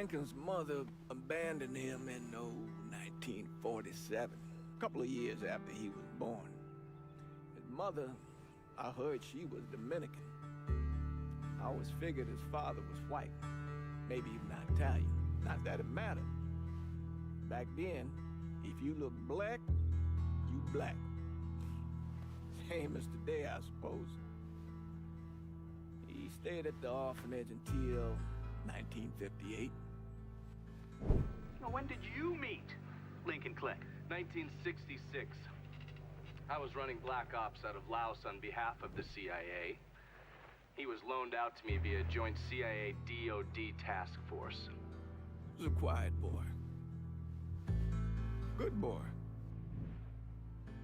Lincoln's mother abandoned him in 1947, a couple of years after he was born. His mother, I heard she was Dominican. I always figured his father was white, maybe even Italian. Not that it mattered. Back then, if you look black, you black. Same as today, I suppose. He stayed at the orphanage until 1958. Now, when did you meet Lincoln Click? 1966. I was running Black Ops out of Laos on behalf of the CIA. He was loaned out to me via joint CIA-DOD task force. He was a quiet boy. Good boy.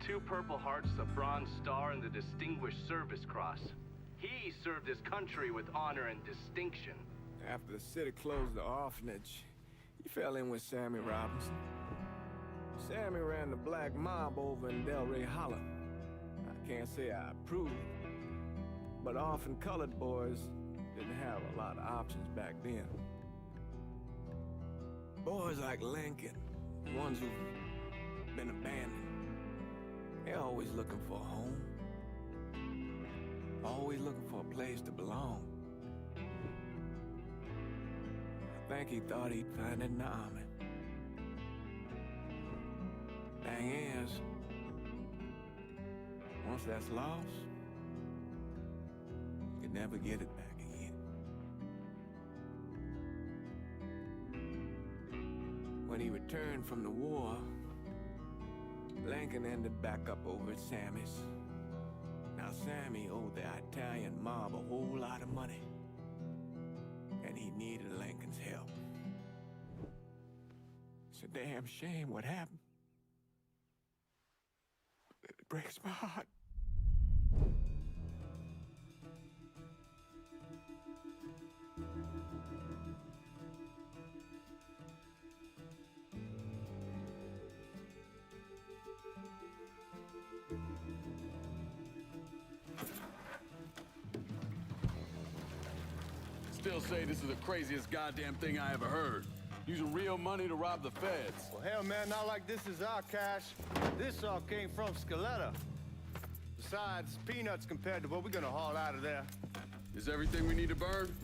2 Purple Hearts, a Bronze Star, and the Distinguished Service Cross. He served his country with honor and distinction. After the city closed the orphanage, he fell in with Sammy Robinson. Sammy ran the black mob over in Delray Hollow. I can't say I approve, but orphan colored boys didn't have a lot of options back then. Boys like Lincoln, ones who've been abandoned, they're always looking for a home. Always looking for a place to belong. I think he thought he'd find it in the army. Thing is, once that's lost, you can never get it back again. When he returned from the war, Lincoln ended back up over at Sammy's. Now Sammy owed the Italian mob a whole lot of money, and he needed Lincoln's help. It's a damn shame what happened. It breaks my heart. Still say this is the craziest goddamn thing I ever heard. Using real money to rob the feds. Well, hell, man, not like this is our cash. This all came from Scaletta. Besides, peanuts compared to what we're gonna haul out of there. Is everything we need to burn?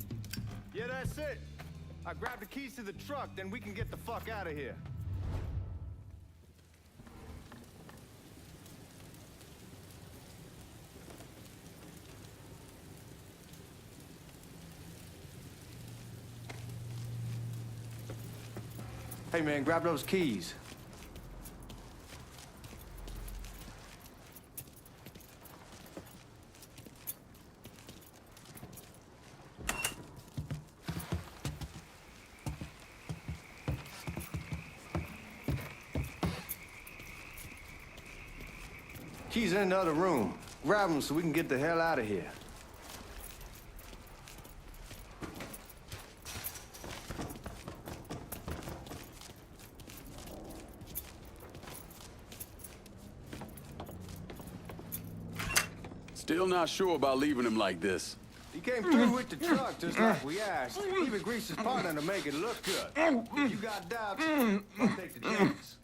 Yeah, that's it. I grabbed the keys to the truck, then we can get the fuck out of here. Hey, man, grab those keys. Keys in the other room. Grab them so we can get the hell out of here. Still not sure about leaving him like this. He came through with the truck just like we asked. Even greased his partner to make it look good. If you got doubts, I'll take the chance.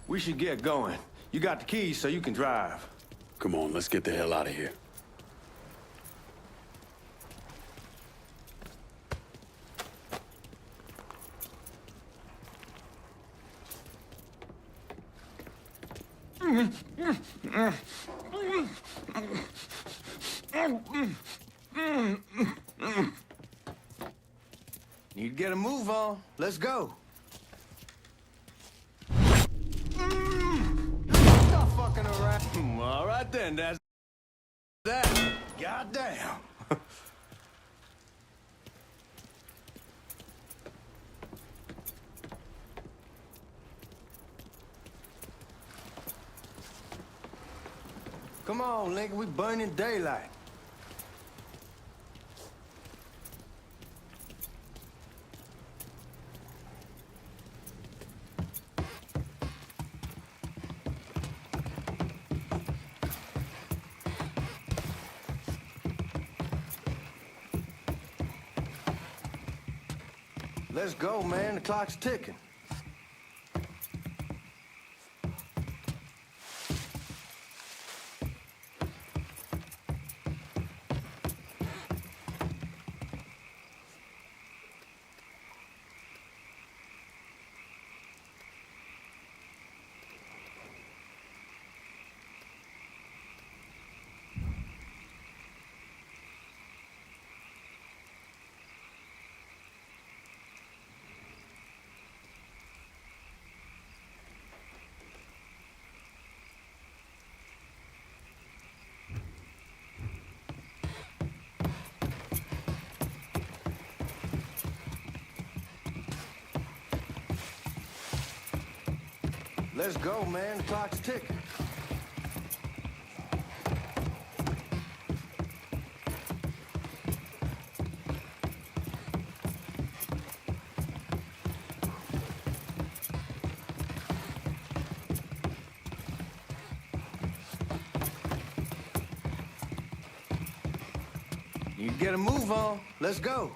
We should get going. You got the keys so you can drive. Come on, let's get the hell out of here. Need to get a move on. Let's go. Stop fucking around. All right then, that's that. Goddamn. Come on, Lincoln, we burning daylight. Let's go, man. The clock's ticking. Let's go, man. The clock's ticking. You get a move on. Let's go.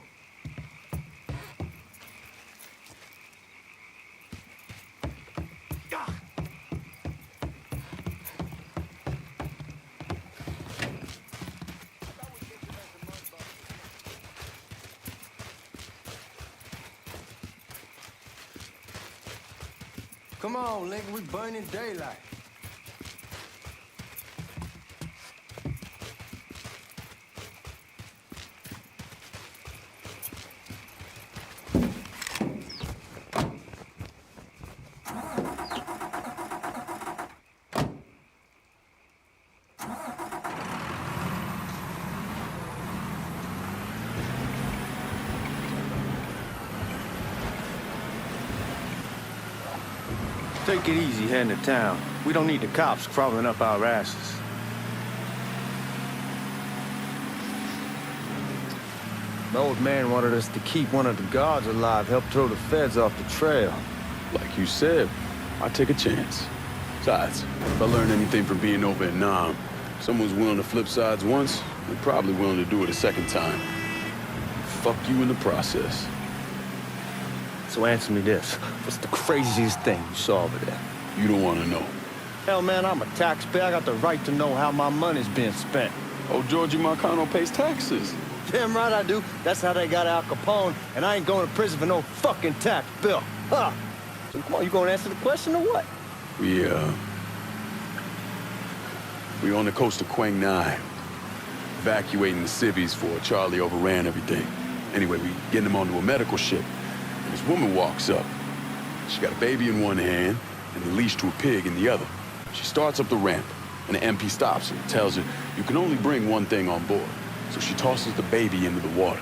Come on, Lincoln, we burning daylight. Take it easy heading to town. We don't need the cops crawling up our asses. The old man wanted us to keep one of the guards alive, help throw the feds off the trail. Like you said, I take a chance. Besides, if I learn anything from being over in Nam, someone's willing to flip sides once, they're probably willing to do it a second time. Fuck you in the process. So answer me this. What's the craziest thing you saw over there? You don't want to know. Hell, man, I'm a taxpayer. I got the right to know how my money's being spent. Oh, Georgie Marcano pays taxes. Damn right I do. That's how they got Al Capone, and I ain't going to prison for no fucking tax bill. Huh? So come on, you gonna answer the question or what? We on the coast of Quang Nai, evacuating the civvies for Charlie overran everything. Anyway, we getting them onto a medical ship. And this woman walks up. She got a baby in one hand and a leash to a pig in the other. She starts up the ramp, and the MP stops her and tells her, you can only bring one thing on board. So she tosses the baby into the water.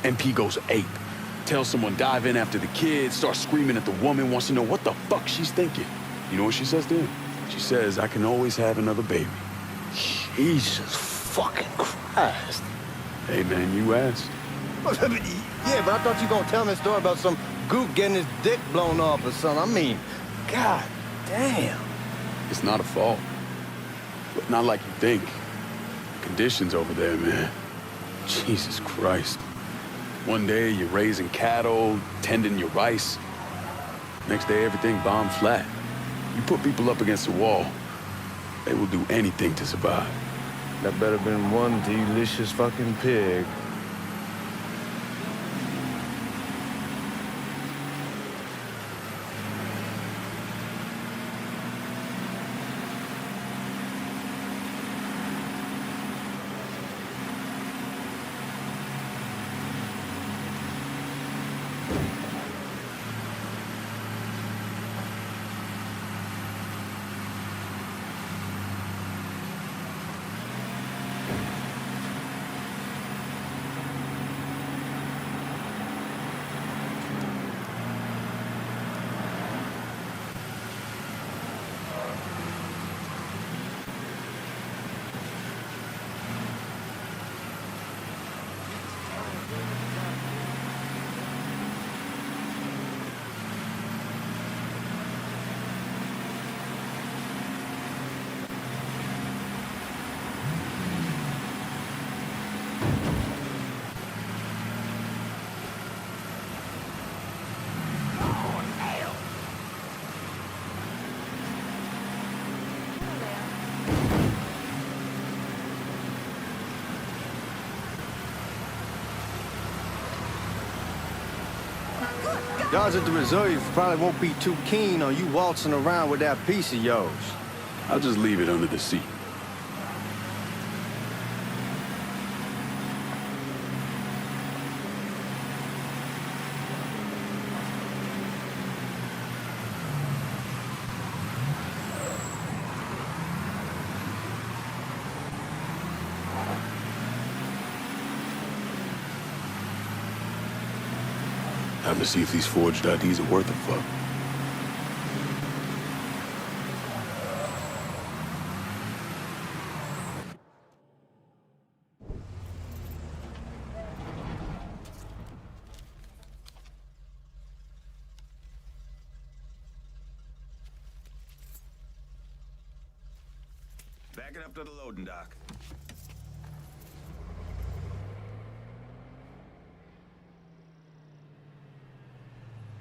MP goes ape. Tell someone dive in after the kids, start screaming at the woman, wants to know what the fuck she's thinking. You know what she says to him? She says, I can always have another baby. Jesus fucking Christ. Hey, man, you asked. Yeah, but I thought you were gonna tell me a story about some gook getting his dick blown off or something. I mean, god damn. It's not a fault. But not like you think. The conditions over there, man. Jesus Christ. One day you're raising cattle, tending your rice. Next day everything bombed flat. You put people up against the wall, they will do anything to survive. That better been one delicious fucking pig. Guys at the reserve probably won't be too keen on you waltzing around with that piece of yours. I'll just leave it under the seat. Time to see if these forged IDs are worth a fuck. Back it up to the loading dock.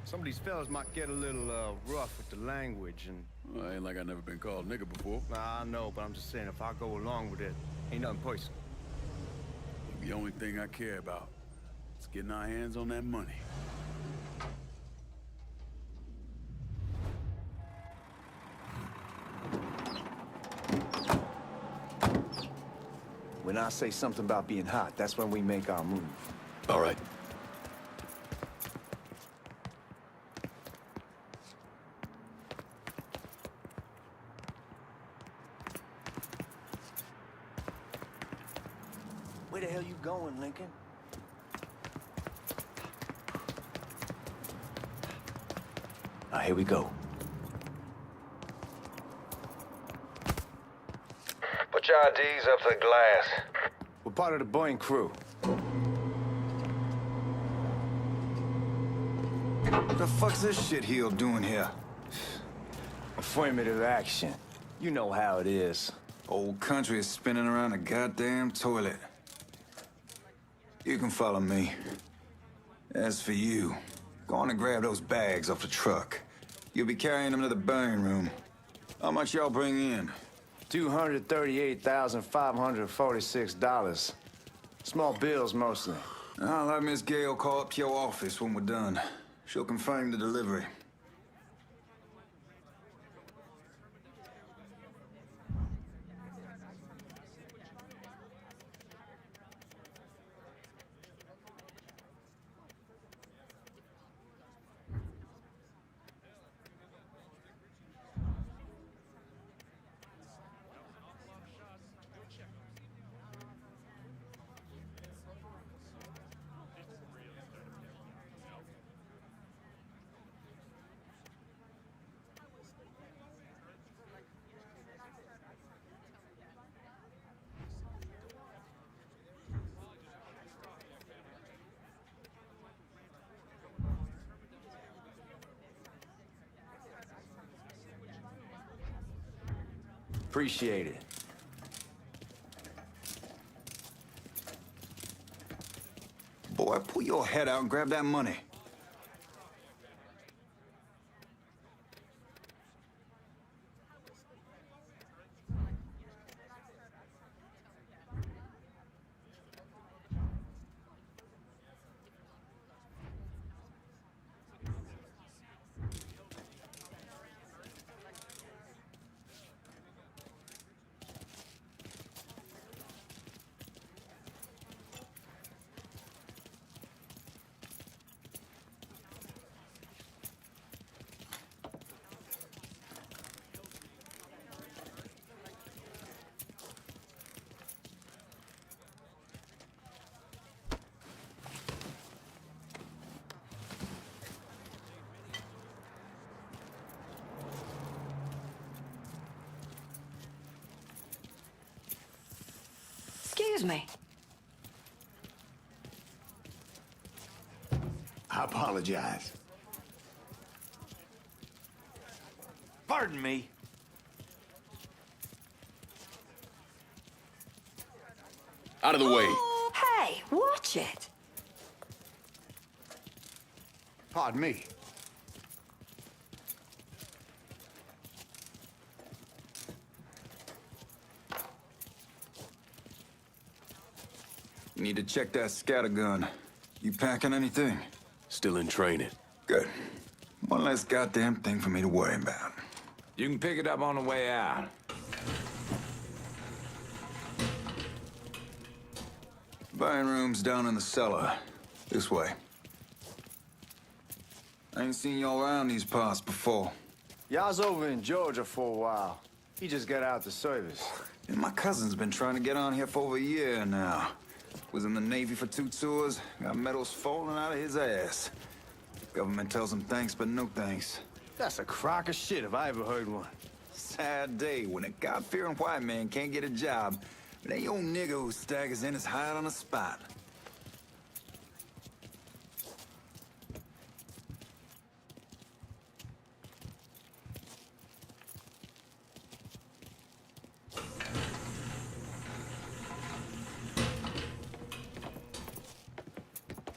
Some of these fellas might get a little rough with the language and... Well, ain't like I never been called nigga before. Nah, I know, but I'm just saying if I go along with it, ain't nothing personal. The only thing I care about is getting our hands on that money. When I say something about being hot, that's when we make our move. All right. Where the hell you going, Lincoln? All right, here we go. Put your IDs up to the glass. We're part of the Boeing crew. What the fuck's this shitheel doing here? Affirmative action. You know how it is. Old country is spinning around a goddamn toilet. You can follow me. As for you, go on and grab those bags off the truck. You'll be carrying them to the burn room. How much y'all bring in? $238,546. Small bills, mostly. I'll have Miss Gale call up to your office when we're done. She'll confirm the delivery. Appreciate it. Boy, pull your head out and grab that money. Excuse me. I apologize. Pardon me. Out of the way. Hey, watch it. Pardon me. Need to check that scattergun. You packing anything? Still in training. Good. One less goddamn thing for me to worry about. You can pick it up on the way out. Buying rooms down in the cellar. This way. I ain't seen y'all around these parts before. Y'all's over in Georgia for a while. He just got out the service. And my cousin's been trying to get on here for over a year now. Was in the Navy for 2 tours, got medals falling out of his ass. Government tells him thanks, but no thanks. That's a crock of shit if I ever heard one. Sad day when a God-fearing white man can't get a job, but that old nigga who staggers in is hired on the spot.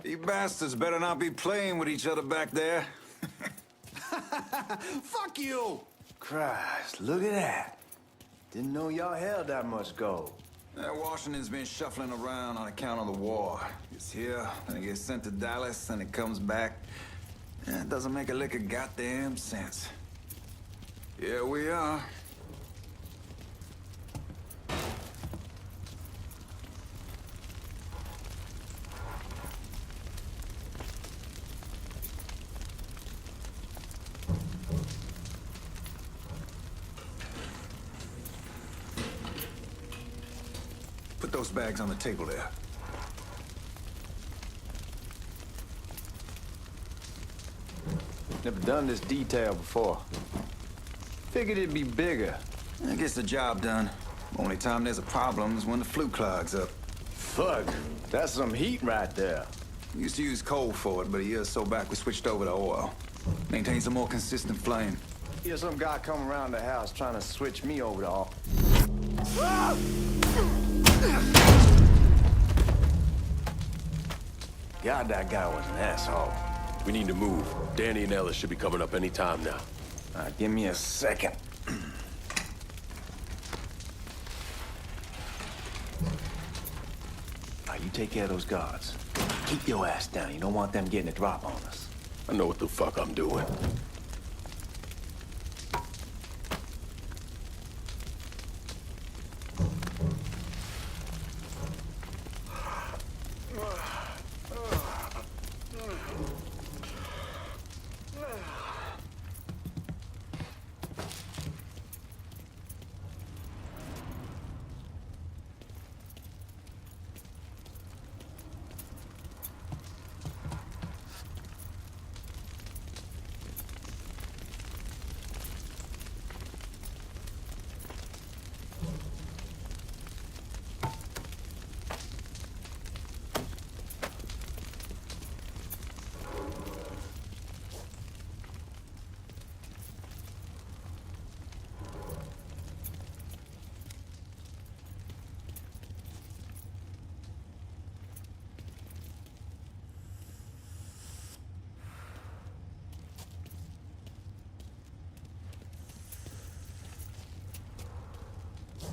You bastards better not be playing with each other back there. Fuck you! Christ, look at that. Didn't know y'all held that much gold. Washington's been shuffling around on account of the war. It's here, then it gets sent to Dallas, then it comes back. It doesn't make a lick of goddamn sense. Here we are. Put those bags on the table there. Never done this detail before. Figured it'd be bigger. It gets the job done. Only time there's a problem is when the flue clogs up. Fuck, that's some heat right there. We used to use coal for it, but a year or so back we switched over to oil. Maintains a more consistent flame. Here's some guy come around the house trying to switch me over to oil. God, that guy was an asshole. We need to move. Danny and Ellis should be coming up any time now. Give me a second. You take care of those guards. Keep your ass down. You don't want them getting a drop on us. I know what the fuck I'm doing.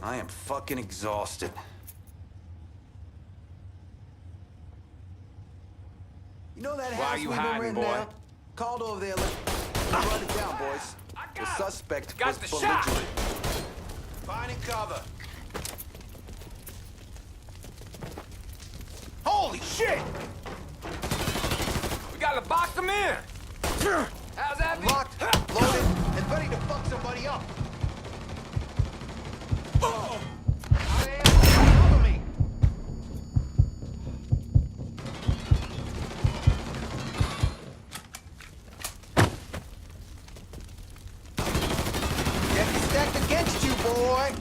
I am fucking exhausted. You know that Why house are you we've been hiding, renting boy? out? Called over there. Let's run it down, boys. The suspect Got was the shot. belligerent. Finding cover. Holy shit! We gotta box them in! How's that? Locked, loaded, and ready to fuck somebody up. Cover me. Get me stacked against you, boy.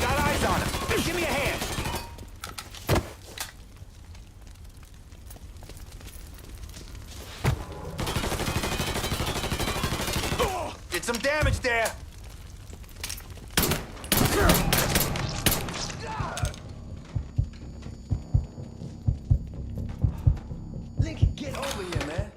Got eyes on him. Give me a hand. Did some damage there. Lincoln, get over here, man.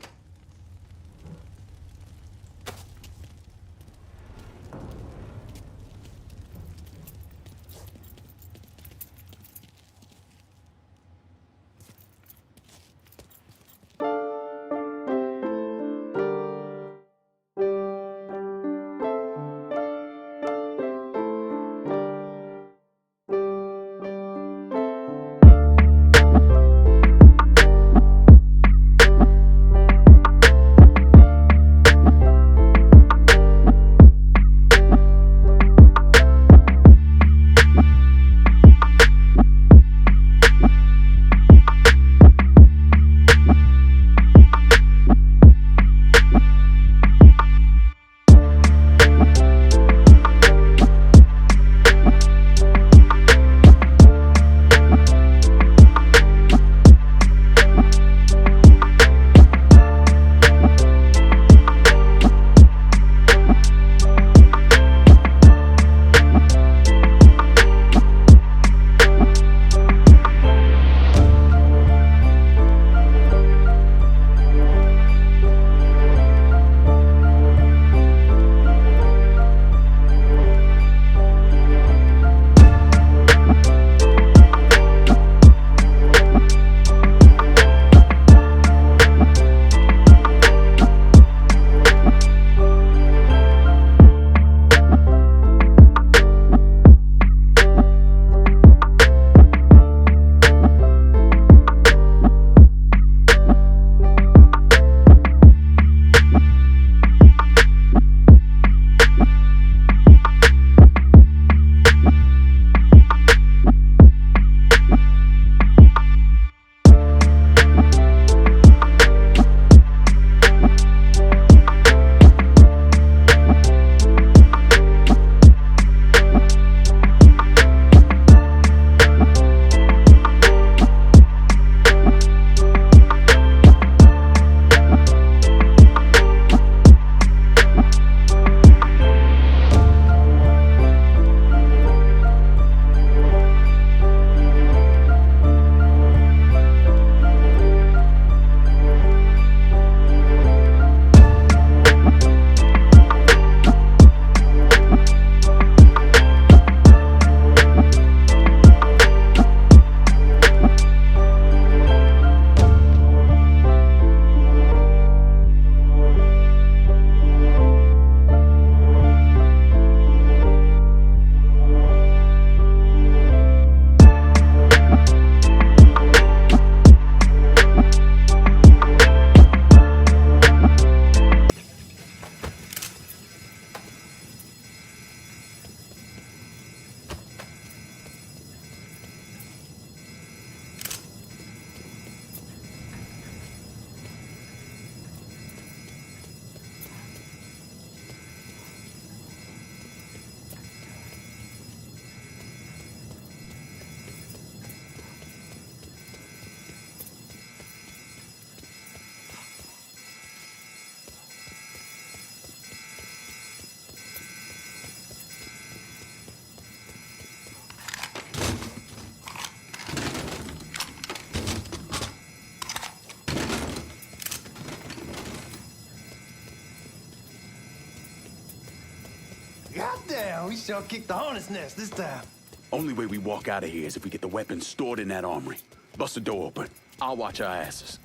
Yeah, we sure kicked the hornet's nest this time. Only way we walk out of here is if we get the weapons stored in that armory. Bust the door open. I'll watch our asses.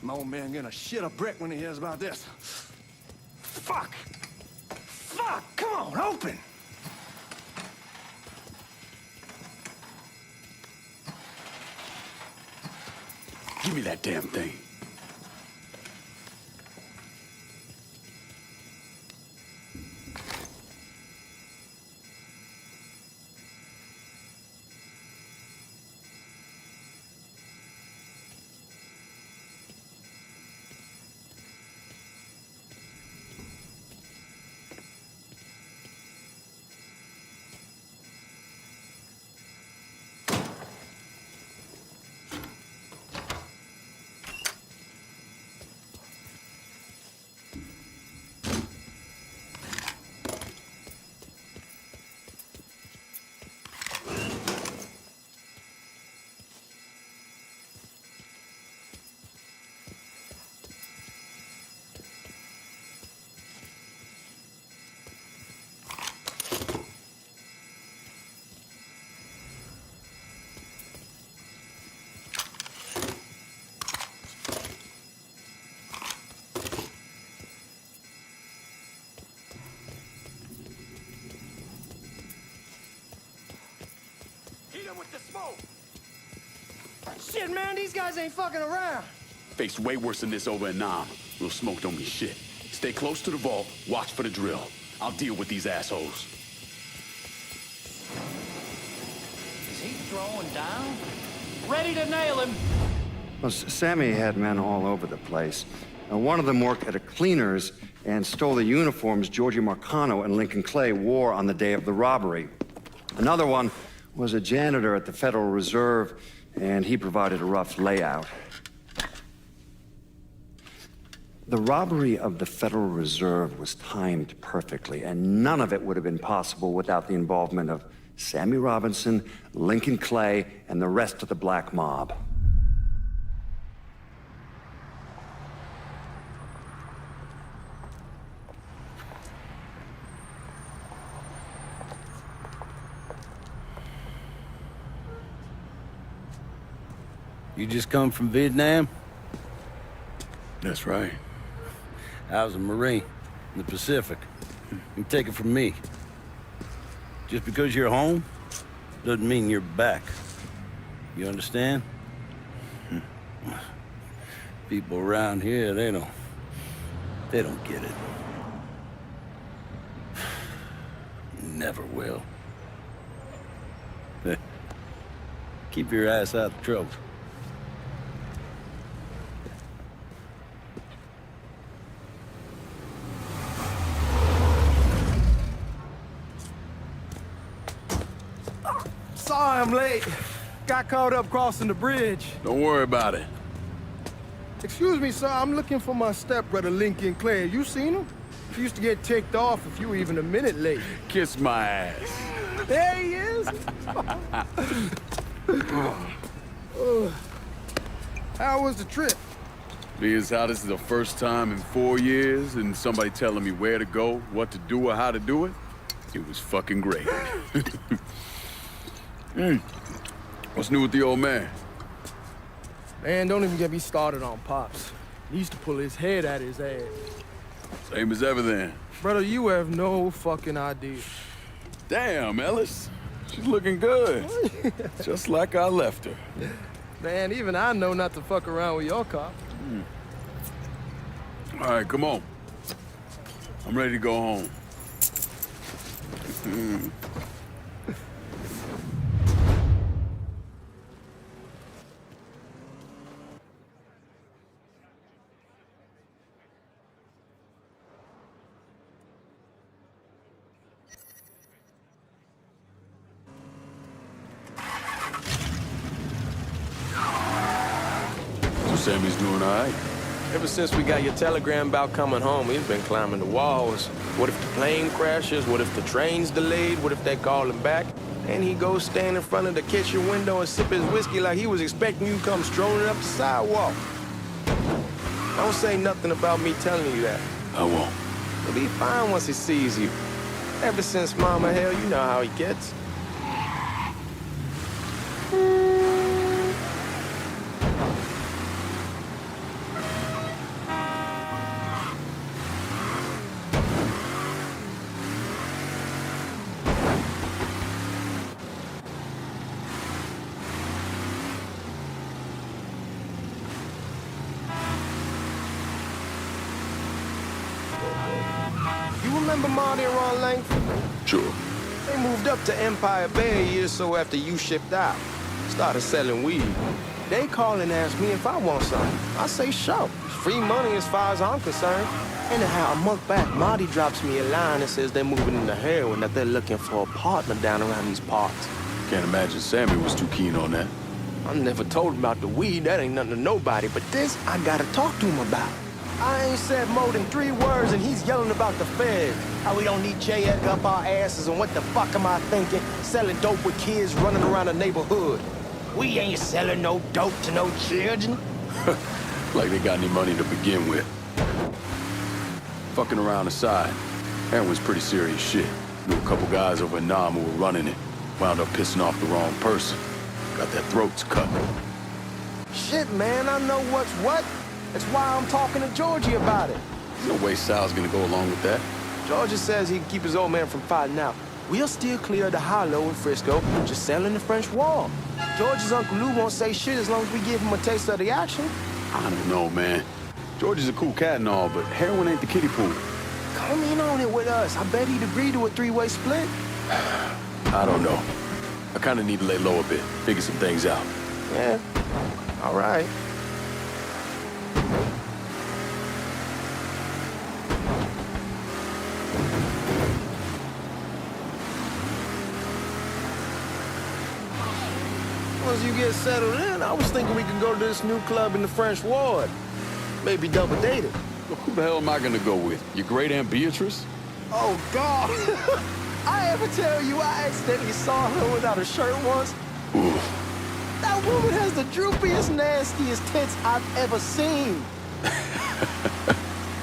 My old man gonna shit a brick when he hears about this. Fuck! Fuck! Come on, open! Give me that damn thing. With the smoke. Shit, man, these guys ain't fucking around. Faced way worse than this over in Nam. Real smoke don't mean shit. Stay close to the vault, watch for the drill. I'll deal with these assholes. Is he throwing down? Ready to nail him. Well, Sammy had men all over the place. One of them worked at a cleaner's and stole the uniforms Georgie Marcano and Lincoln Clay wore on the day of the robbery. Another one was a janitor at the Federal Reserve, and he provided a rough layout. The robbery of the Federal Reserve was timed perfectly, and none of it would have been possible without the involvement of Sammy Robinson, Lincoln Clay, and the rest of the black mob. You just come from Vietnam? That's right. I was a Marine in the Pacific. You take it from me. Just because you're home doesn't mean you're back. You understand? People around here, they don't get it. Never will. Keep your ass out of trouble. Sorry I'm late. Got caught up crossing the bridge. Don't worry about it. Excuse me, sir. I'm looking for my stepbrother, Lincoln Clay. You seen him? He used to get ticked off if you were even a minute late. Kiss my ass. There he is. How was the trip? Being as how this is the first time in 4 years and somebody telling me where to go, what to do, or how to do it, it was fucking great. What's new with the old man? Man, don't even get me started on Pops. He used to pull his head out his ass. Same as ever then. Brother, you have no fucking idea. Damn, Ellis. She's looking good. Just like I left her. Man, even I know not to fuck around with your cop. All right, come on. I'm ready to go home. Sammy's doing all right. Ever since we got your telegram about coming home, he's been climbing the walls. What if the plane crashes? What if the train's delayed? What if they call him back? And he goes stand in front of the kitchen window and sip his whiskey like he was expecting you to come strolling up the sidewalk. Don't say nothing about me telling you that. I won't. He'll be fine once he sees you. Ever since Mama, hell, you know how he gets. You remember Marty and Ron Langford? Sure. They moved up to Empire Bay a year or so after you shipped out. Started selling weed. They call and ask me if I want something. I say sure. It's free money as far as I'm concerned. Anyhow, a month back, Marty drops me a line and says they're moving into heroin, that they're looking for a partner down around these parts. Can't imagine Sammy was too keen on that. I never told him about the weed. That ain't nothing to nobody. But this, I gotta talk to him about. I ain't said more than 3 words, and he's yelling about the feds. How we don't need J. Edgar up our asses, and what the fuck am I thinking? Selling dope with kids running around the neighborhood. We ain't selling no dope to no children. Like they got any money to begin with. Fucking around aside, heroin's pretty serious shit. Knew a couple guys over in Nam who were running it. Wound up pissing off the wrong person. Got their throats cut. Shit, man, I know what's what. That's why I'm talking to Georgie about it. There's no way Sal's gonna go along with that. Georgie says he can keep his old man from fighting out. We'll still clear the hollow in Frisco, just selling the French Wall. George's Uncle Lou won't say shit as long as we give him a taste of the action. I don't know, man. George is a cool cat and all, but heroin ain't the kiddie pool. Come in on it with us. I bet he'd agree to a 3-way split. I don't know. I kind of need to lay low a bit, figure some things out. Yeah, all right. Once you get settled in, I was thinking we could go to this new club in the French Ward. Maybe double date it. Well, who the hell am I gonna go with? Your great Aunt Beatrice? Oh, God. I ever tell you I accidentally saw her without a shirt once? Oof. That woman has the droopiest, nastiest tits I've ever seen.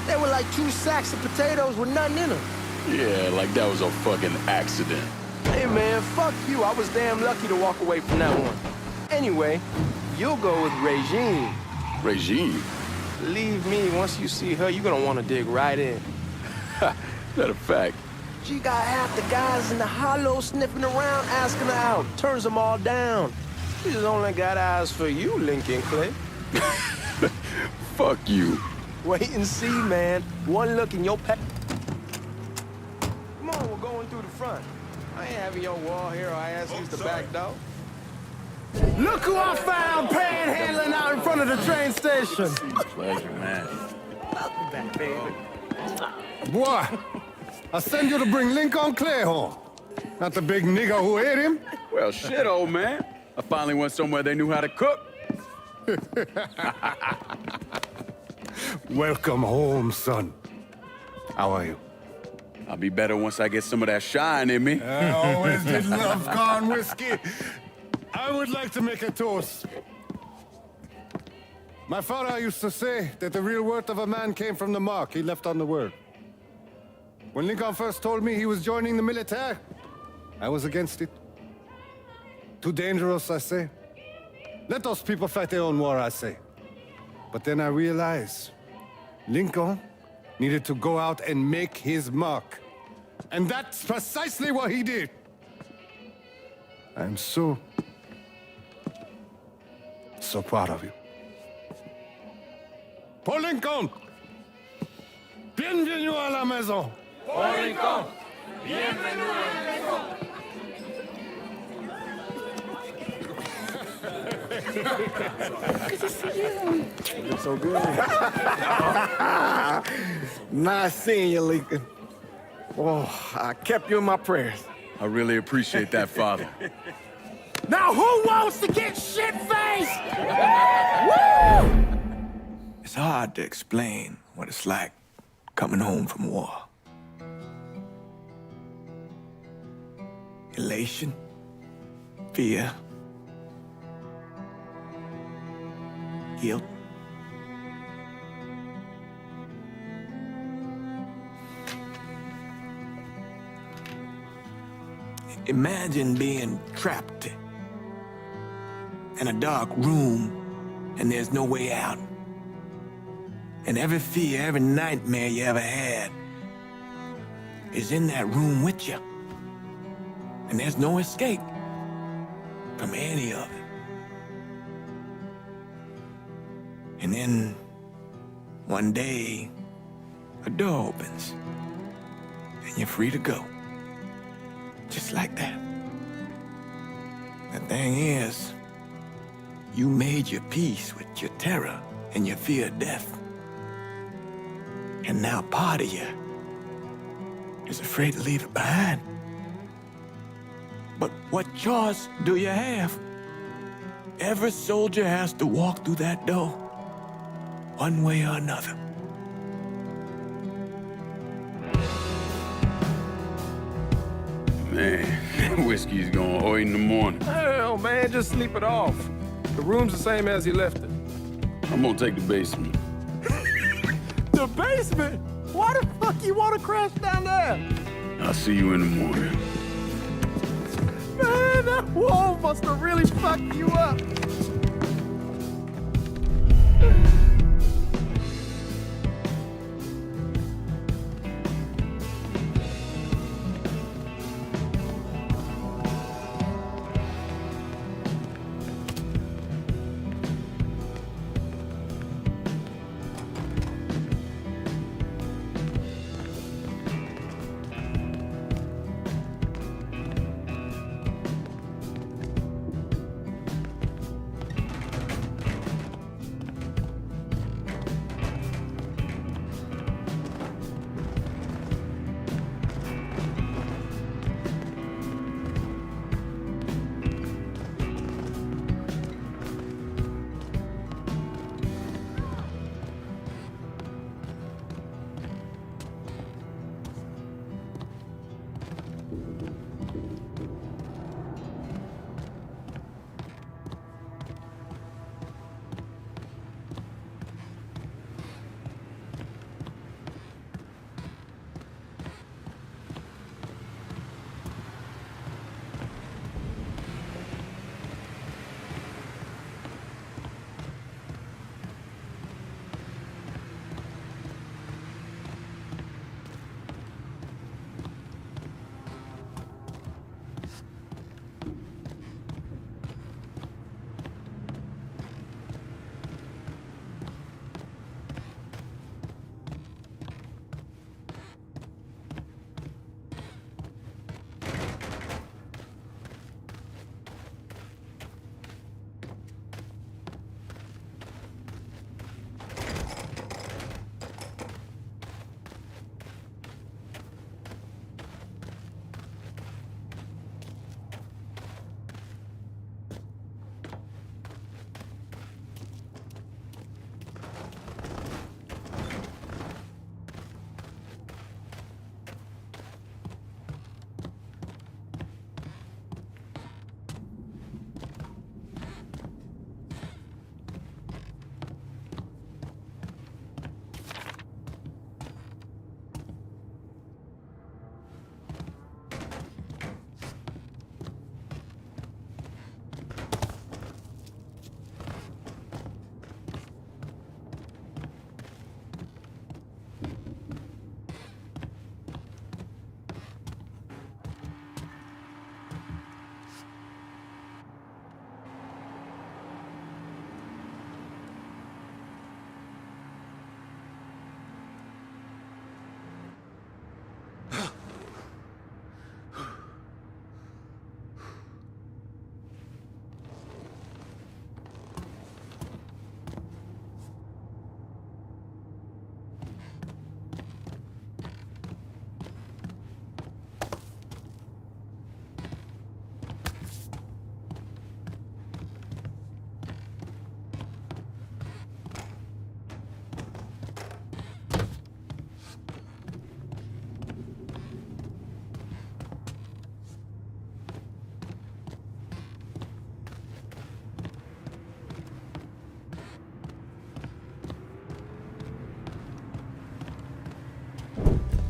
They were like 2 sacks of potatoes with nothing in them. Yeah, like that was a fucking accident. Hey, man, fuck you. I was damn lucky to walk away from that one. Anyway, you'll go with Regine. Regine? Believe me, once you see her, you're gonna want to dig right in. That a fact. She got half the guys in the hollow sniffing around, asking her out. Turns them all down. She's only got eyes for you, Lincoln Clay. Fuck you. Wait and see, man. One look in your pet. Come on, we're going through the front. I ain't having your wall here, or I ask use the back door. Look who I found panhandling out in front of the train station. Pleasure, man. Welcome back, baby. Boy, I send you to bring Lincoln Clay home. Not the big nigger who ate him. Well, shit, old man. I finally went somewhere they knew how to cook. Welcome home, son. How are you? I'll be better once I get some of that shine in me. I always did love corn whiskey. I would like to make a toast. My father used to say that the real worth of a man came from the mark he left on the world. When Lincoln first told me he was joining the military, I was against it. Too dangerous, I say. Let those people fight their own war, I say. But then I realized Lincoln needed to go out and make his mark. And that's precisely what he did. I'm so proud of you. Paul Lincoln! Bienvenue à la maison! Paul Lincoln, bienvenue à la maison. Good to see you. You look so good. Nice seeing you, Lincoln. Oh, I kept you in my prayers. I really appreciate that, Father. Now who wants to get shit-faced? Woo! It's hard to explain what it's like coming home from war. Elation, fear, guilt. Imagine being trapped in a dark room and there's no way out. And every fear, every nightmare you ever had is in that room with you. And there's no escape from any of it. And then one day, a door opens and you're free to go. Just like that. The thing is, you made your peace with your terror and your fear of death. And now part of you is afraid to leave it behind. But what choice do you have? Every soldier has to walk through that door, one way or another. Man, that whiskey's going oi in the morning. Hell, man, just sleep it off. The room's the same as you left it. I'm gonna take the basement. The basement? Why the fuck you want to crash down there? I'll see you in the morning. Man, that wall must have really fucked you up.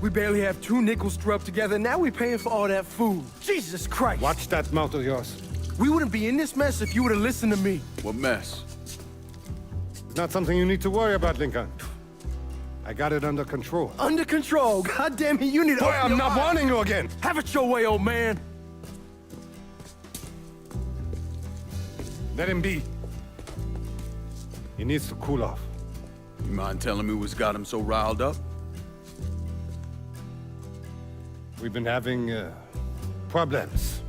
We barely have 2 nickels to rub together, now we're paying for all that food. Jesus Christ! Watch that mouth of yours. We wouldn't be in this mess if you would have listened to me. What mess? It's not something you need to worry about, Lincoln. I got it under control. Under control? God damn it, you need to... Boy, I'm not warning you again! Have it your way, old man! Let him be. He needs to cool off. You mind telling me what's got him so riled up? We've been having problems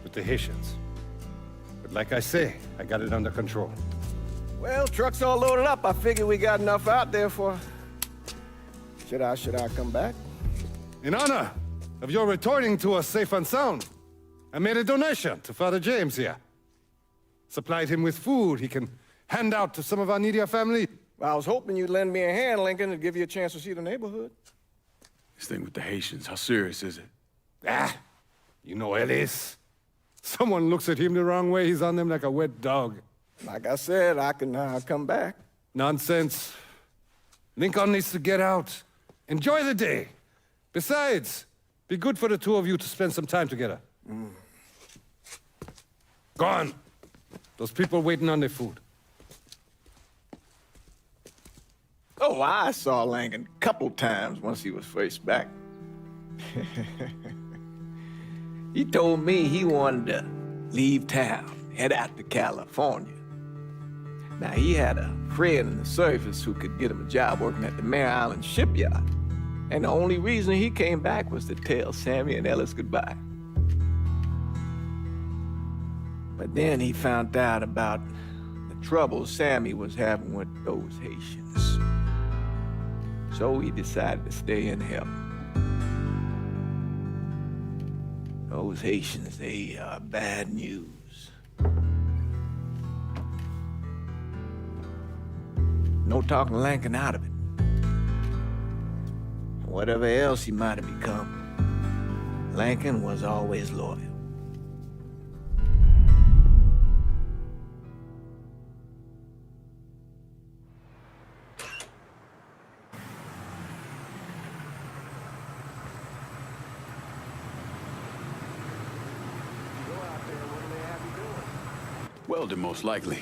with the Haitians. But like I say, I got it under control. Well, truck's all loaded up. I figure we got enough out there for... Should I come back? In honor of your returning to us safe and sound, I made a donation to Father James here. Supplied him with food he can hand out to some of our needier family. Well, I was hoping you'd lend me a hand, Lincoln, and give you a chance to see the neighborhood. This thing with the Haitians, how serious is it? Ah, you know Ellis. Someone looks at him the wrong way, he's on them like a wet dog. Like I said, I can come back. Nonsense. Lincoln needs to get out. Enjoy the day. Besides, be good for the two of you to spend some time together. Go on. Those people waiting on their food. Oh, I saw Lincoln a couple times once he was first back. He told me he wanted to leave town, head out to California. Now, he had a friend in the service who could get him a job working at the Mare Island shipyard. And the only reason he came back was to tell Sammy and Ellis goodbye. But then he found out about the trouble Sammy was having with those Haitians. So he decided to stay and help. Those Haitians, they are bad news. No talking Lincoln out of it. Whatever else he might have become, Lincoln was always loyal. Welding, most likely.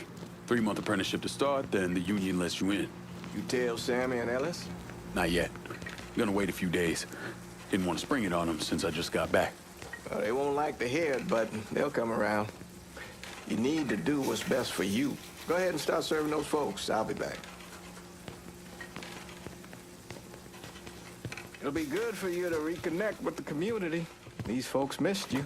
3-month apprenticeship to start, then the union lets you in. You tell Sammy and Ellis? Not yet. I'm gonna wait a few days. Didn't want to spring it on them since I just got back. Well, they won't like to hear it, but they'll come around. You need to do what's best for you. Go ahead and start serving those folks. I'll be back. It'll be good for you to reconnect with the community. These folks missed you.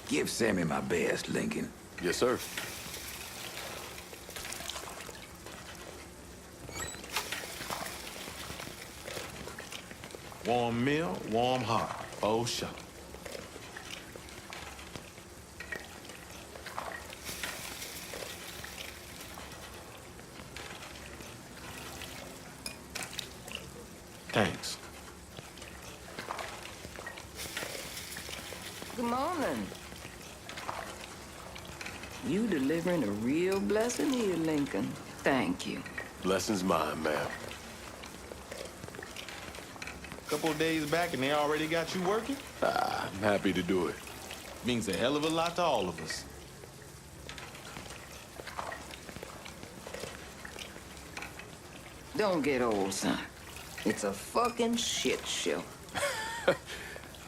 Give Sammy my best, Lincoln. Yes, sir. Warm meal, warm heart. Oh, sure. Thanks. Good morning. You delivering a real blessing here, Lincoln. Thank you. Blessing's mine, ma'am. Couple of days back and they already got you working? I'm happy to do it. Means a hell of a lot to all of us. Don't get old, son. It's a fucking shit show.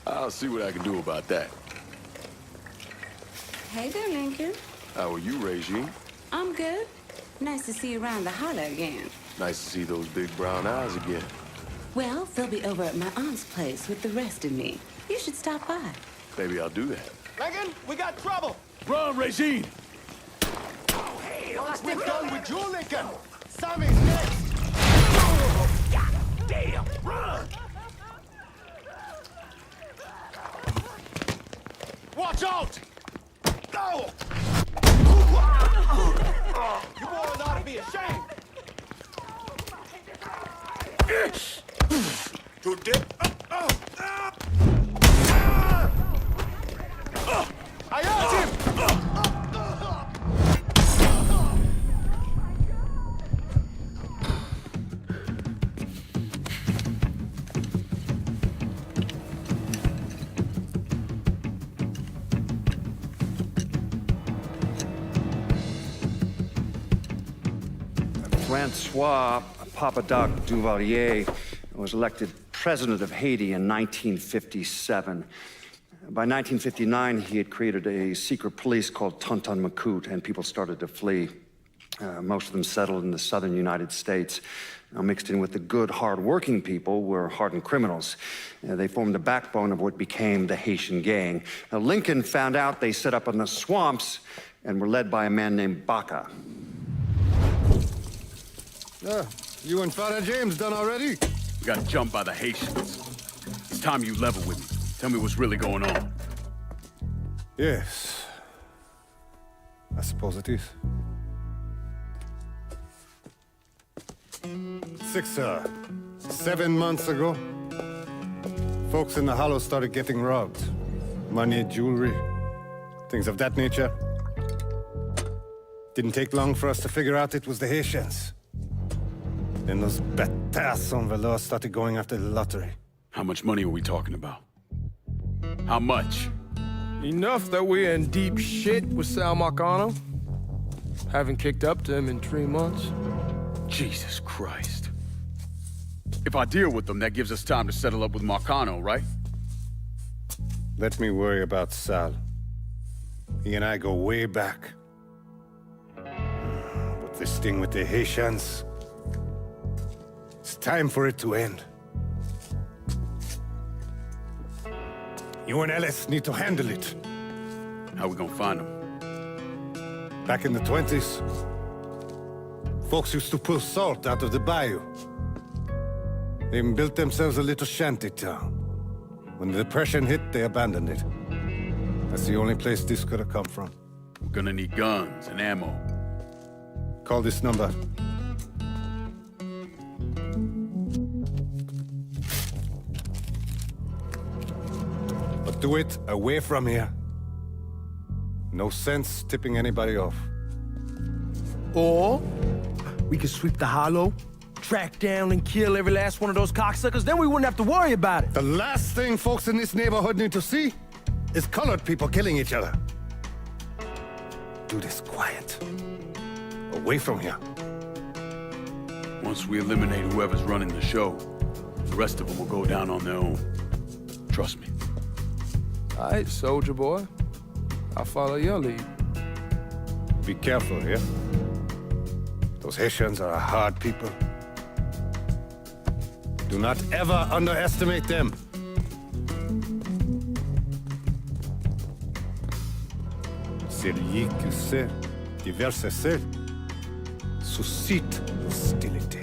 I'll see what I can do about that. Hey there, Lincoln. How are you, Regine? I'm good. Nice to see you around the holler again. Nice to see those big brown eyes again. Well, they'll be over at my aunt's place with the rest of me. You should stop by. Maybe I'll do that. Lincoln, we got trouble! Run, Regine! Oh, hell We're done with you, Lincoln! Sammy's next! God damn! Run! Watch out! Go! You boys ought to be ashamed! To dip! I got him! Francois Papadoc Duvalier was elected president of Haiti in 1957. By 1959, he had created a secret police called Tonton Macoute, and people started to flee. Most of them settled in the southern United States. Mixed in with the good, hard-working people were hardened criminals. They formed the backbone of what became the Haitian gang. Now, Lincoln found out they set up in the swamps and were led by a man named Baca. You and Father James done already? We got jumped by the Haitians. It's time you level with me. Tell me what's really going on. Yes. I suppose it is. 7 months ago, folks in the Hollow started getting robbed. Money, jewelry, things of that nature. Didn't take long for us to figure out it was the Haitians. Then those bâtards en velours started going after the lottery. How much money are we talking about? How much? Enough that we're in deep shit with Sal Marcano. Haven't kicked up to him in 3 months. Jesus Christ. If I deal with them, that gives us time to settle up with Marcano, right? Let me worry about Sal. He and I go way back. But this thing with the Haitians, it's time for it to end. You and Ellis need to handle it. How we gonna find them? Back in the 20s, folks used to pull salt out of the bayou. They even built themselves a little shanty town. When the Depression hit, they abandoned it. That's the only place this could have come from. We're gonna need guns and ammo. Call this number. But do it away from here. No sense tipping anybody off. Or we could sweep the Hollow, track down and kill every last one of those cocksuckers, then we wouldn't have to worry about it. The last thing folks in this neighborhood need to see is colored people killing each other. Do this quiet. Away from here. Once we eliminate whoever's running the show, the rest of them will go down on their own. Trust me. All right, soldier boy. I'll follow your lead. Be careful, yeah? Those Haitians are a hard people. Do not ever underestimate them. Celui qui sait diverser suscite hostilité.